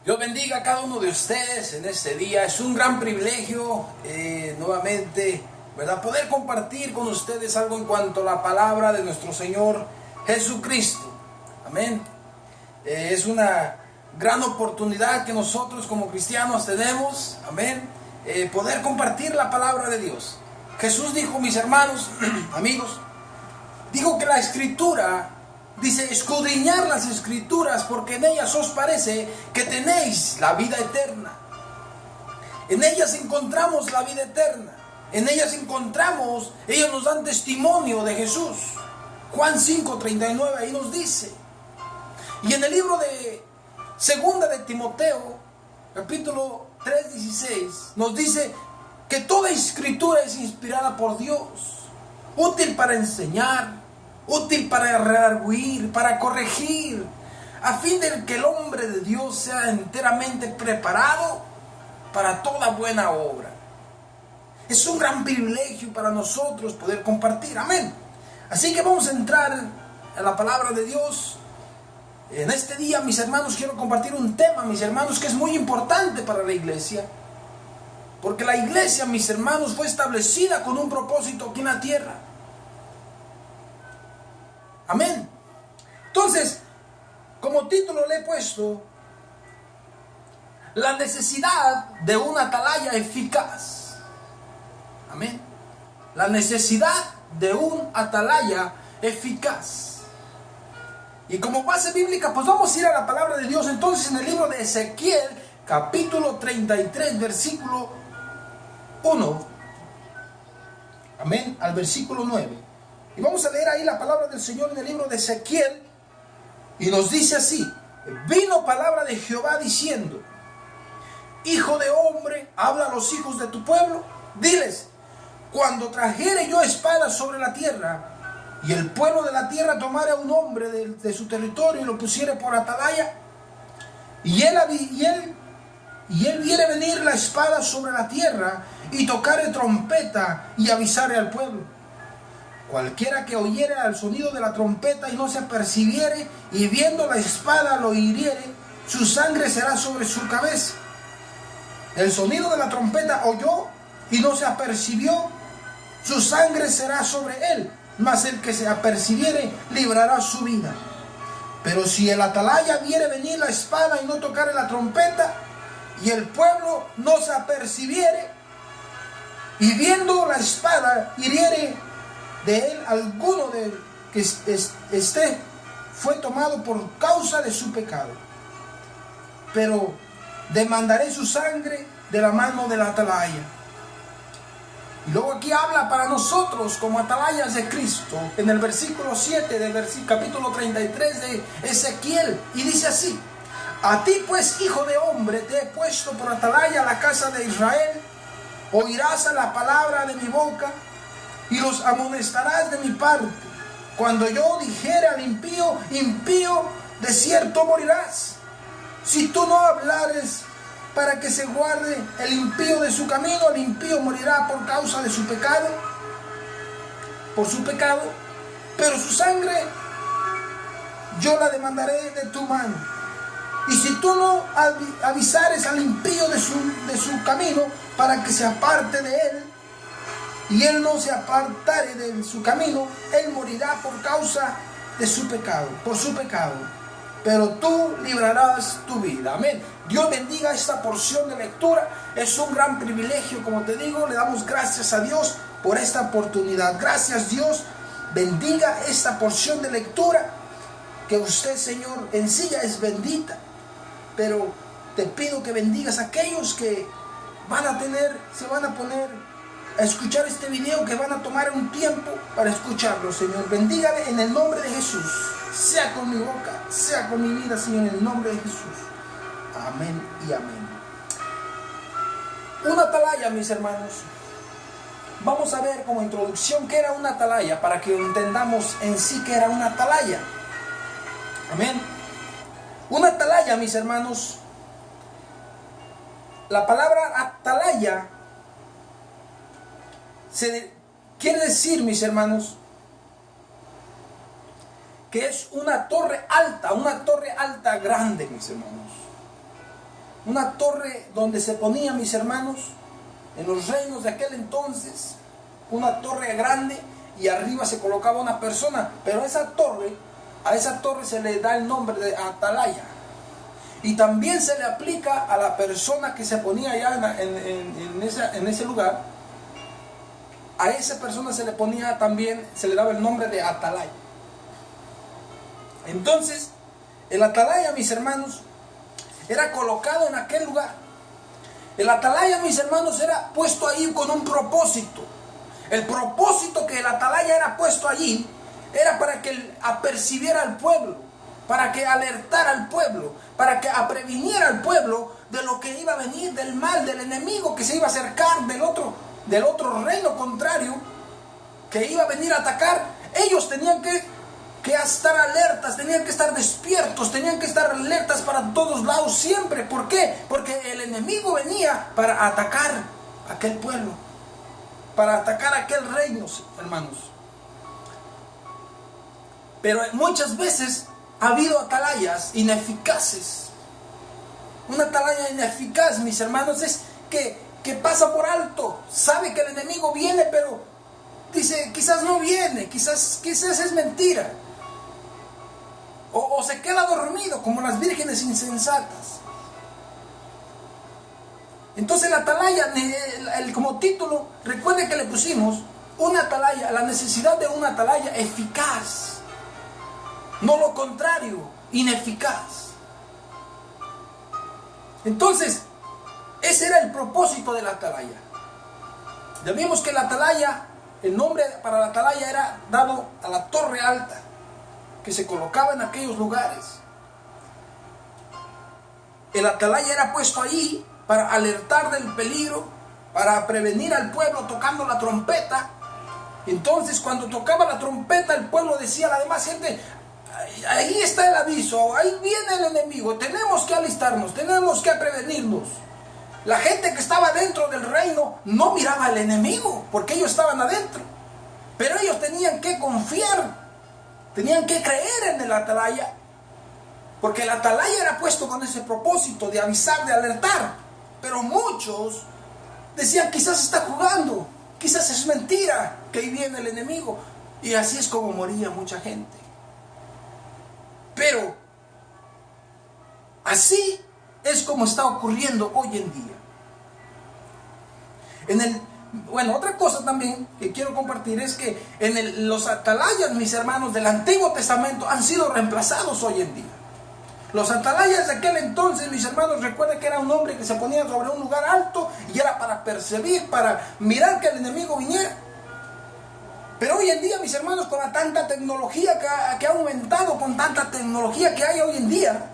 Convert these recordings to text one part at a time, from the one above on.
Dios bendiga a cada uno de ustedes en este día. Es un gran privilegio nuevamente, ¿verdad?, poder compartir con ustedes algo en cuanto a la palabra de nuestro Señor Jesucristo. Amén. Es una gran oportunidad que nosotros como cristianos tenemos, amén, poder compartir la palabra de Dios. Jesús dijo, mis hermanos, amigos, dijo que la Escritura, dice, escudriñar las Escrituras porque en ellas os parece que tenéis la vida eterna. En ellas encontramos la vida eterna. En ellas encontramos, ellos nos dan testimonio de Jesús. Juan 5:39 ahí nos dice. Y en el libro de Segunda de Timoteo, capítulo 3:16, nos dice que toda Escritura es inspirada por Dios, útil para enseñar, útil para redarguir, para corregir, a fin de que el hombre de Dios sea enteramente preparado para toda buena obra. Es un gran privilegio para nosotros poder compartir, amén. Así que vamos a entrar en la palabra de Dios. En este día, mis hermanos, quiero compartir un tema, mis hermanos, que es muy importante para la iglesia. Porque la iglesia, mis hermanos, fue establecida con un propósito aquí en la tierra. Amén. Entonces, como título le he puesto, la necesidad de una atalaya eficaz. Amén. La necesidad de un atalaya eficaz. Y como base bíblica, pues vamos a ir a la palabra de Dios. Entonces, en el libro de Ezequiel, capítulo 33, versículo 1. Amén. Al versículo 9. Y vamos a leer ahí la palabra del Señor en el libro de Ezequiel. Y nos dice así: vino palabra de Jehová diciendo: Hijo de hombre, habla a los hijos de tu pueblo. Diles: cuando trajere yo espada sobre la tierra, y el pueblo de la tierra tomare a un hombre de su territorio y lo pusiere por atalaya, y él viere venir la espada sobre la tierra, y tocare trompeta y avisare al pueblo. Cualquiera que oyere al sonido de la trompeta y no se apercibiere, y viendo la espada lo hiriere, su sangre será sobre su cabeza. El sonido de la trompeta oyó y no se apercibió, su sangre será sobre él, mas el que se apercibiere librará su vida. Pero si el atalaya viere venir la espada y no tocare la trompeta, y el pueblo no se apercibiere, y viendo la espada hiriere de él alguno de que esté, fue tomado por causa de su pecado. Pero demandaré su sangre de la mano del atalaya. Y luego aquí habla para nosotros como atalayas de Cristo, en el versículo 7 del capítulo 33 de Ezequiel, y dice así: a ti pues, hijo de hombre, te he puesto por atalaya a la casa de Israel. Oirás a la palabra de mi boca y los amonestarás de mi parte. Cuando yo dijere al impío: impío, de cierto morirás. Si tú no hablares para que se guarde el impío de su camino, el impío morirá por causa de su pecado, pero su sangre yo la demandaré de tu mano. Y si tú no avisares al impío de su camino para que se aparte de él, y él no se apartare de su camino, él morirá por causa de su pecado, pero tú librarás tu vida. Amén. Dios bendiga esta porción de lectura. Es un gran privilegio, como te digo. Le damos gracias a Dios por esta oportunidad. Gracias, Dios. Bendiga esta porción de lectura, que usted, Señor, en sí ya es bendita. Pero te pido que bendigas a aquellos que se van a poner a escuchar este video, que van a tomar un tiempo para escucharlo, Señor. Bendígale en el nombre de Jesús. Sea con mi boca, sea con mi vida, Señor, en el nombre de Jesús. Amén y amén. Una atalaya, mis hermanos. Vamos a ver como introducción qué era una atalaya, para que entendamos en sí qué era una atalaya. Amén. Una atalaya, mis hermanos. La palabra atalaya quiere decir, mis hermanos, que es una torre alta grande, mis hermanos. una torre donde se ponía, mis hermanos, en los reinos de aquel entonces, una torre grande, y arriba se colocaba una persona, pero a esa torre se le da el nombre de atalaya. Y también se le aplica a la persona que se ponía allá en ese lugar. A esa persona se le ponía también, se le daba el nombre de atalaya. Entonces, el atalaya, mis hermanos, era colocado en aquel lugar. El atalaya, mis hermanos, era puesto ahí con un propósito. El propósito que el atalaya era puesto allí era para que apercibiera al pueblo, para que alertara al pueblo, para que previniera al pueblo de lo que iba a venir, del mal, del enemigo que se iba a acercar del otro reino contrario, que iba a venir a atacar. Ellos tenían que estar alertas, tenían que estar despiertos, tenían que estar alertas para todos lados siempre. ¿Por qué? Porque el enemigo venía para atacar aquel pueblo, para atacar aquel reino, hermanos. Pero muchas veces ha habido atalayas ineficaces. Una atalaya ineficaz, mis hermanos, es que pasa por alto. Sabe que el enemigo viene, pero dice, quizás no viene, quizás es mentira. O se queda dormido, como las vírgenes insensatas. Entonces la atalaya, como título, recuerde que le pusimos una atalaya, la necesidad de una atalaya eficaz. No lo contrario, ineficaz. Entonces, ese era el propósito de la atalaya. Ya vimos que la atalaya, el nombre para la atalaya era dado a la torre alta que se colocaba en aquellos lugares. El atalaya era puesto allí para alertar del peligro, para prevenir al pueblo tocando la trompeta. Entonces, cuando tocaba la trompeta, el pueblo decía a la demás gente, ahí está el aviso, ahí viene el enemigo, tenemos que alistarnos, tenemos que prevenirnos. La gente que estaba dentro del reino no miraba al enemigo, porque ellos estaban adentro. Pero ellos tenían que confiar, tenían que creer en el atalaya, porque el atalaya era puesto con ese propósito de avisar, de alertar. Pero muchos decían, quizás está jugando, quizás es mentira, que ahí viene el enemigo. Y así es como moría mucha gente. Pero así es como está ocurriendo hoy en día. Otra cosa también que quiero compartir es que los atalayas, mis hermanos, del Antiguo Testamento han sido reemplazados hoy en día. Los atalayas de aquel entonces, mis hermanos, recuerden que era un hombre que se ponía sobre un lugar alto y era para percibir, para mirar que el enemigo viniera. Pero hoy en día, mis hermanos, con la tanta tecnología que ha aumentado, con tanta tecnología que hay hoy en día,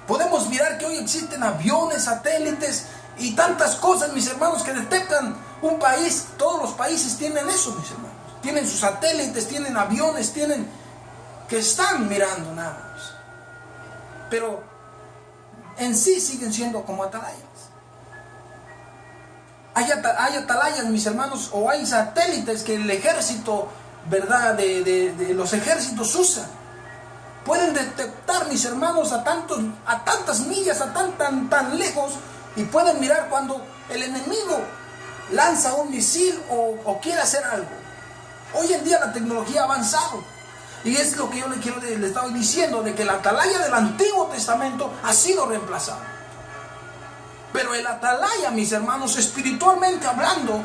podemos mirar que hoy existen aviones, satélites y tantas cosas, mis hermanos, que detectan un país. Todos los países tienen eso, mis hermanos. Tienen sus satélites, tienen aviones, que están mirando nada más. Pero en sí siguen siendo como atalayas. Hay atalayas, mis hermanos, o hay satélites que el ejército, ¿verdad?, de los ejércitos usan. Pueden detectar, mis hermanos, a tantas millas, tan lejos, y pueden mirar cuando el enemigo lanza un misil o quiere hacer algo. Hoy en día la tecnología ha avanzado. Y es lo que yo le estaba diciendo, de que la atalaya del Antiguo Testamento ha sido reemplazada. Pero el atalaya, mis hermanos, espiritualmente hablando,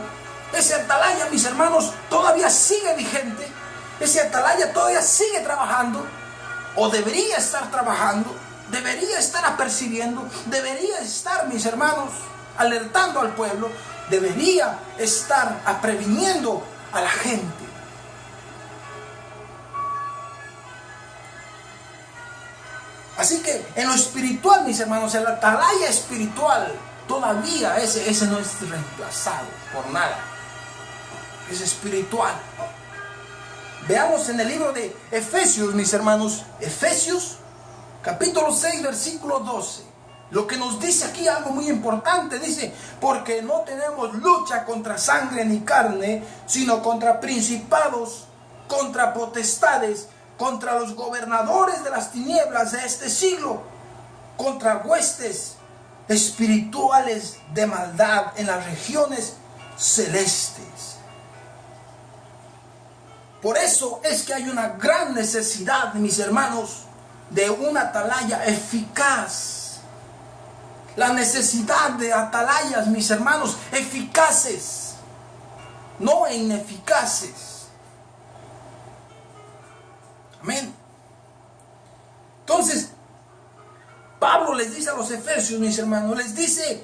ese atalaya, mis hermanos, todavía sigue vigente. Ese atalaya todavía sigue trabajando, o debería estar trabajando, debería estar apercibiendo, debería estar, mis hermanos, alertando al pueblo, debería estar previniendo a la gente. Así que en lo espiritual, mis hermanos, el atalaya espiritual todavía ese no es reemplazado por nada. Es espiritual. Veamos en el libro de Efesios, mis hermanos, Efesios capítulo 6, versículo 12. Lo que nos dice aquí algo muy importante, dice, porque no tenemos lucha contra sangre ni carne, sino contra principados, contra potestades, contra los gobernadores de las tinieblas de este siglo, contra huestes espirituales de maldad en las regiones celestes. Por eso es que hay una gran necesidad, mis hermanos, de una atalaya eficaz. La necesidad de atalayas, mis hermanos, eficaces, no ineficaces. Amén. Entonces, Pablo les dice a los efesios, mis hermanos, les dice,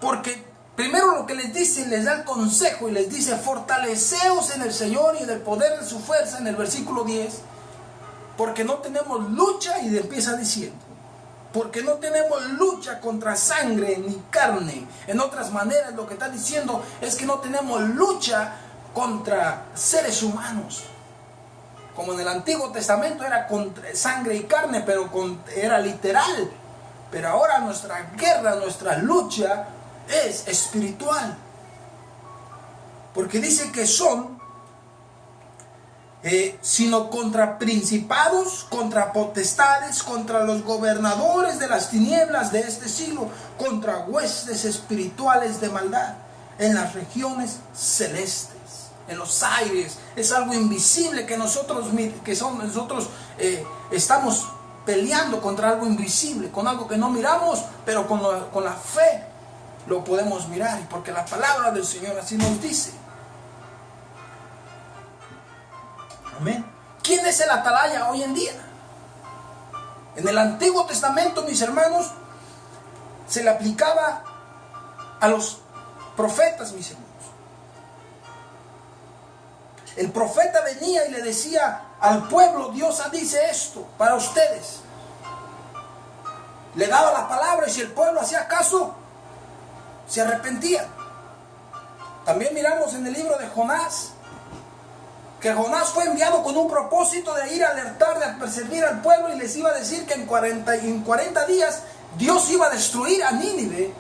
porque primero lo que les dice, les da el consejo y les dice, fortaleceos en el Señor y en el poder de su fuerza, en el versículo 10, porque no tenemos lucha, y empieza diciendo, porque no tenemos lucha contra sangre ni carne. En otras maneras, lo que está diciendo es que no tenemos lucha contra seres humanos. Como en el Antiguo Testamento era contra sangre y carne, pero era literal. Pero ahora nuestra guerra, nuestra lucha es espiritual. Porque dice que son, sino contra principados, contra potestades, contra los gobernadores de las tinieblas de este siglo, contra huestes espirituales de maldad en las regiones celestes, en los aires. Es algo invisible que nosotros estamos peleando contra algo invisible, con algo que no miramos, pero con la fe lo podemos mirar, porque la palabra del Señor así nos dice. Amén. ¿Quién es el atalaya hoy en día? En el Antiguo Testamento, mis hermanos, se le aplicaba a los profetas, mis hermanos. El profeta venía y le decía al pueblo, Dios dice esto para ustedes. Le daba la palabra y si el pueblo hacía caso, se arrepentía. También miramos en el libro de Jonás, que Jonás fue enviado con un propósito de ir a alertar, de apercibir al pueblo, y les iba a decir que en 40 días Dios iba a destruir a Nínive.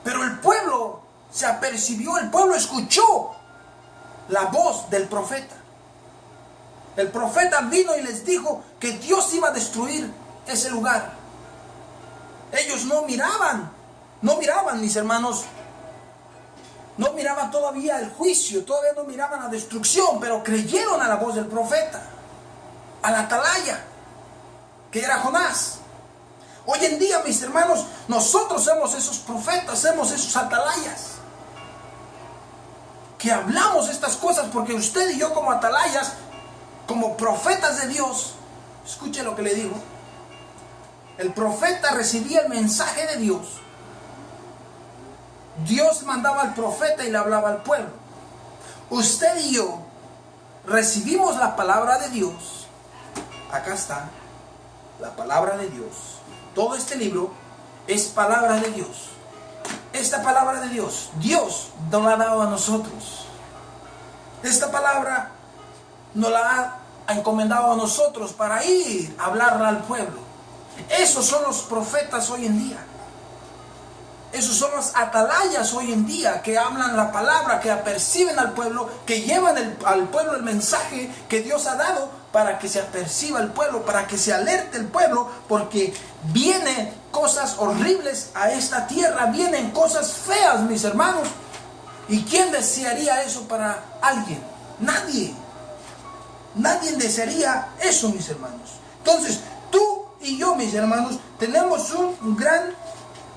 Pero el pueblo se apercibió, el pueblo escuchó la voz del profeta. El profeta vino y les dijo que Dios iba a destruir ese lugar. Ellos no miraban, mis hermanos, no miraban todavía el juicio, todavía no miraban la destrucción, pero creyeron a la voz del profeta, al atalaya, que era Jonás. Hoy en día, mis hermanos, nosotros somos esos profetas, somos esos atalayas, que hablamos estas cosas, porque usted y yo como atalayas, como profetas de Dios, escuche lo que le digo, el profeta recibía el mensaje de Dios. Dios mandaba al profeta y le hablaba al pueblo. Usted y yo recibimos la palabra de Dios. Acá está la palabra de Dios. Todo este libro es palabra de Dios. Esta palabra de Dios, Dios nos la ha dado a nosotros. Esta palabra nos la ha encomendado a nosotros para ir a hablarla al pueblo. Esos son los profetas hoy en día. Esos son los atalayas hoy en día, que hablan la palabra, que aperciben al pueblo, que llevan al pueblo el mensaje que Dios ha dado para que se aperciba el pueblo, para que se alerte el pueblo, porque vienen cosas horribles a esta tierra, vienen cosas feas, mis hermanos. ¿Y quién desearía eso para alguien? Nadie. Nadie desearía eso, mis hermanos. Entonces, tú y yo, mis hermanos, tenemos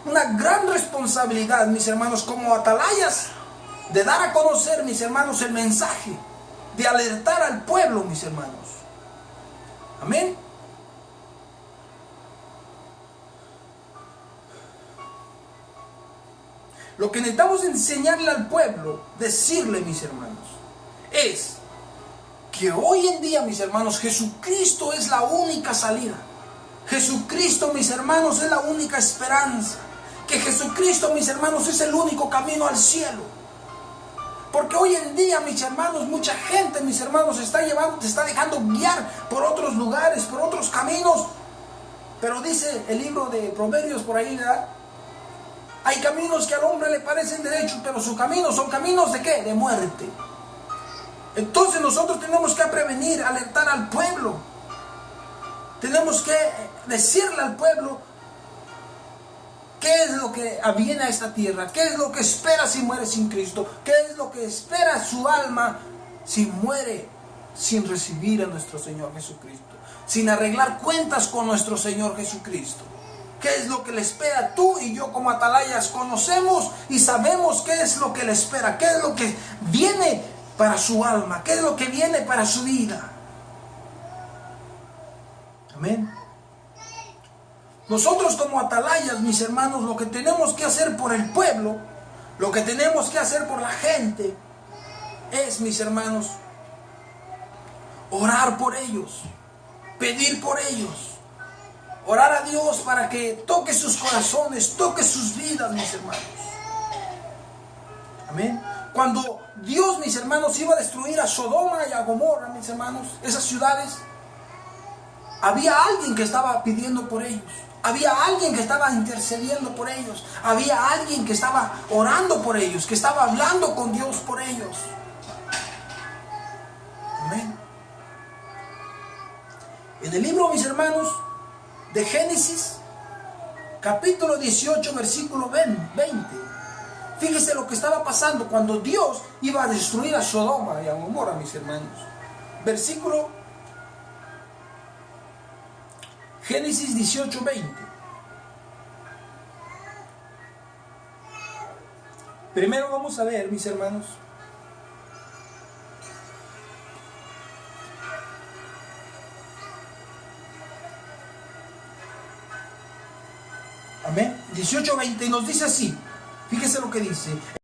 una gran responsabilidad, mis hermanos, como atalayas, de dar a conocer, mis hermanos, el mensaje, de alertar al pueblo, mis hermanos. Amén. Lo que necesitamos enseñarle al pueblo, decirle, mis hermanos, es que hoy en día, mis hermanos, Jesucristo es la única salida. Jesucristo, mis hermanos, es la única esperanza. Que Jesucristo, mis hermanos, es el único camino al cielo. Porque hoy en día, mis hermanos, mucha gente, mis hermanos, te está dejando guiar por otros lugares, por otros caminos. Pero dice el libro de Proverbios por ahí, ¿verdad? Hay caminos que al hombre le parecen derechos, pero sus caminos son caminos ¿de qué? De muerte. Entonces nosotros tenemos que prevenir, alertar al pueblo. Tenemos que decirle al pueblo ¿Qué es lo que viene a esta tierra? ¿Qué es lo que espera si muere sin Cristo? ¿Qué es lo que espera su alma si muere sin recibir a nuestro Señor Jesucristo? Sin arreglar cuentas con nuestro Señor Jesucristo. ¿Qué es lo que le espera? Tú y yo como atalayas conocemos y sabemos qué es lo que le espera. ¿Qué es lo que viene para su alma? ¿Qué es lo que viene para su vida? Amén. Nosotros como atalayas, mis hermanos, lo que tenemos que hacer por el pueblo, lo que tenemos que hacer por la gente, es, mis hermanos, orar por ellos, pedir por ellos, orar a Dios para que toque sus corazones, toque sus vidas, mis hermanos. Amén. Cuando Dios, mis hermanos, iba a destruir a Sodoma y a Gomorra, mis hermanos, esas ciudades, había alguien que estaba pidiendo por ellos. Había alguien que estaba intercediendo por ellos. Había alguien que estaba orando por ellos, que estaba hablando con Dios por ellos. Amén. En el libro, mis hermanos, de Génesis, capítulo 18, versículo 20. Fíjese lo que estaba pasando cuando Dios iba a destruir a Sodoma y a Gomorra, mis hermanos. Versículo Génesis 18, 20. Primero vamos a ver, mis hermanos, amén, 18, 20, y nos dice así. Fíjese lo que dice.